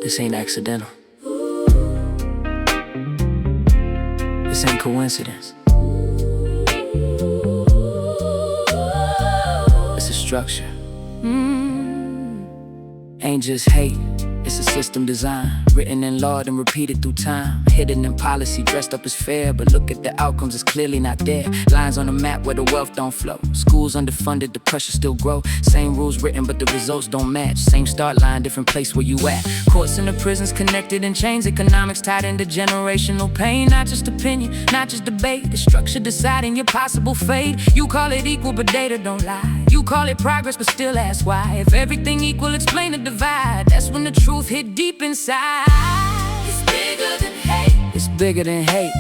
This ain't accidental. This ain't coincidence. It's a structure. Ain't just hate, it's a system design, written in law and repeated through time. Hidden in policy, dressed up as fair, but look at the outcomes, it's clearly not there. Lines on the map where the wealth don't flow. Schools underfunded, the pressure still grow. Same rules written, but the results don't match. Same start line, different place where you at. Courts and the prisons connected in chains. Economics tied into generational pain. Not just opinion, not just debate. The structure deciding your possible fate. You call it equal, but data don't lie. You call it progress, but still ask why. If everything equal, explain the divide. That's when the truth hit deep inside. It's bigger than hate. It's bigger than hate.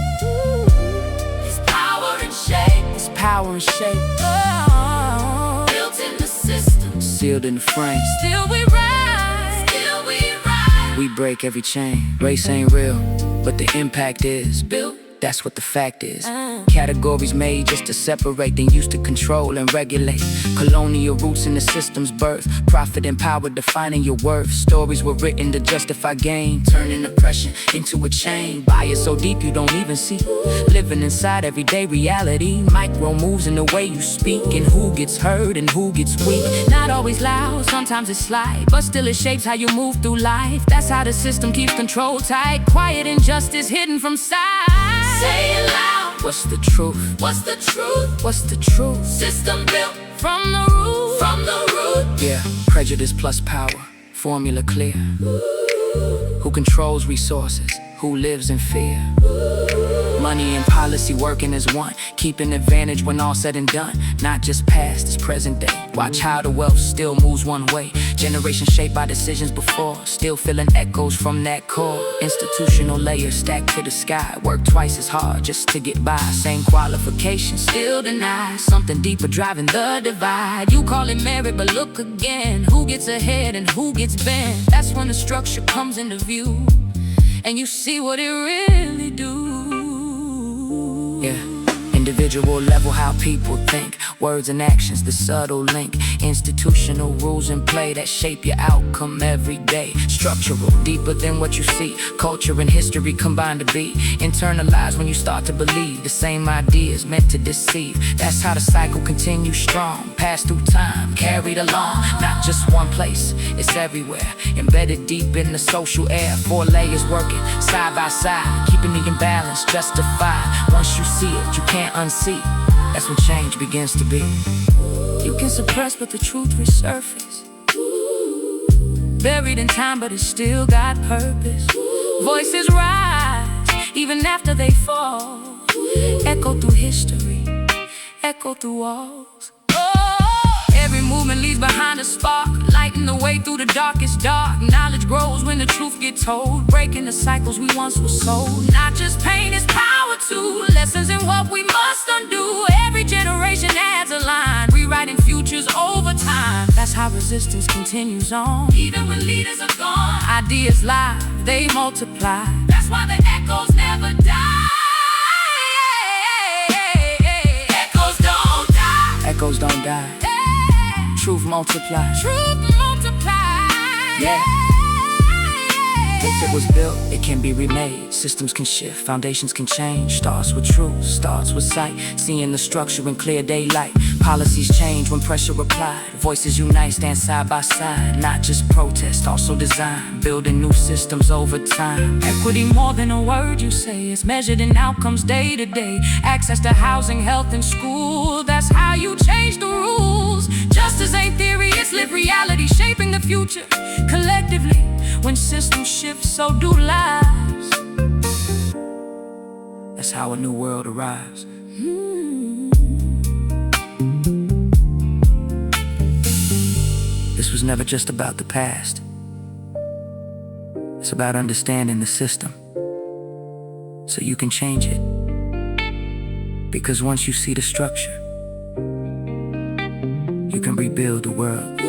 It's power and shape. It's power and shape. Oh, built in the system, Sealed in the frame. still we rise. Still we rise. We break every chain. Race ain't real, but the impact is built. That's what the fact is. Categories made just to separate, then used to control and regulate. Colonial roots in the system's birth. Profit and power defining your worth. Stories were written to justify gain, turning oppression into a chain. Bias so deep you don't even see. Living inside everyday reality. Micro moves in the way you speak, and who gets heard and who gets weak. Not always loud, sometimes it's slight, but still it shapes how you move through life. That's how the system keeps control tight. Quiet injustice hidden from sight. Say it loud. What's the truth? What's the truth? What's the truth? System built From the root. from the root. Yeah, prejudice plus power, formula clear. Who controls resources? Who lives in fear? Money and policy working as one, keeping advantage when all said and done. Not just past, it's present day. Watch how the wealth still moves one way. Generations shaped by decisions before, still feeling echoes from that core. Institutional layers stacked to the sky. Work twice as hard just to get by. Same qualifications, still denied. Something deeper driving the divide. You call it merit, but look again. Who gets ahead and who gets bent? That's when the structure comes into view, and you see what it really do. Yeah, individual level, how people think. Words and actions, the subtle link. Institutional rules in play that shape your outcome every day. Structural, deeper than what you see. Culture and history combined to be internalized when you start to believe the same ideas meant to deceive. That's how the cycle continues strong. Pass through time, carried along. Not just one place, it's everywhere. Embedded deep in the social air. 4 layers working side by side, keeping the imbalance justified. Once you see it, you can't unsee. That's when change begins to be. You can suppress, but the truth resurface. Buried in time, but it still got purpose. Voices rise, even after they fall. Echo through history, echo through walls. Every movement leaves behind a spark, lighting the way through the darkest dark. Knowledge grows when the truth gets told, breaking the cycles we once were sold. Not just pain, it's power too. Lessons in what we must undo. Every generation adds a line, rewriting futures over time. That's how resistance continues on. Even when leaders are gone, Ideas live, they multiply. that's why the echoes never die. Echoes don't die. Echoes don't die, truth multiplies. Truth multiply. Yeah. If it was built, it can be remade. Systems can shift, foundations can change. Starts with truth, starts with sight. Seeing the structure in clear daylight. Policies change when pressure applied. Voices unite, stand side by side. Not just protest, also design. Building new systems over time. Equity more than a word you say. It's measured in outcomes day to day. Access to housing, health, and school. That's how you change the rules. Justice ain't theory, it's lived reality. Shaping the future collectively. When systems shift, so do lives. That's how a new world arrives. This was never just about the past. It's about understanding the system, so you can change it. Because once you see the structure, you can rebuild the world.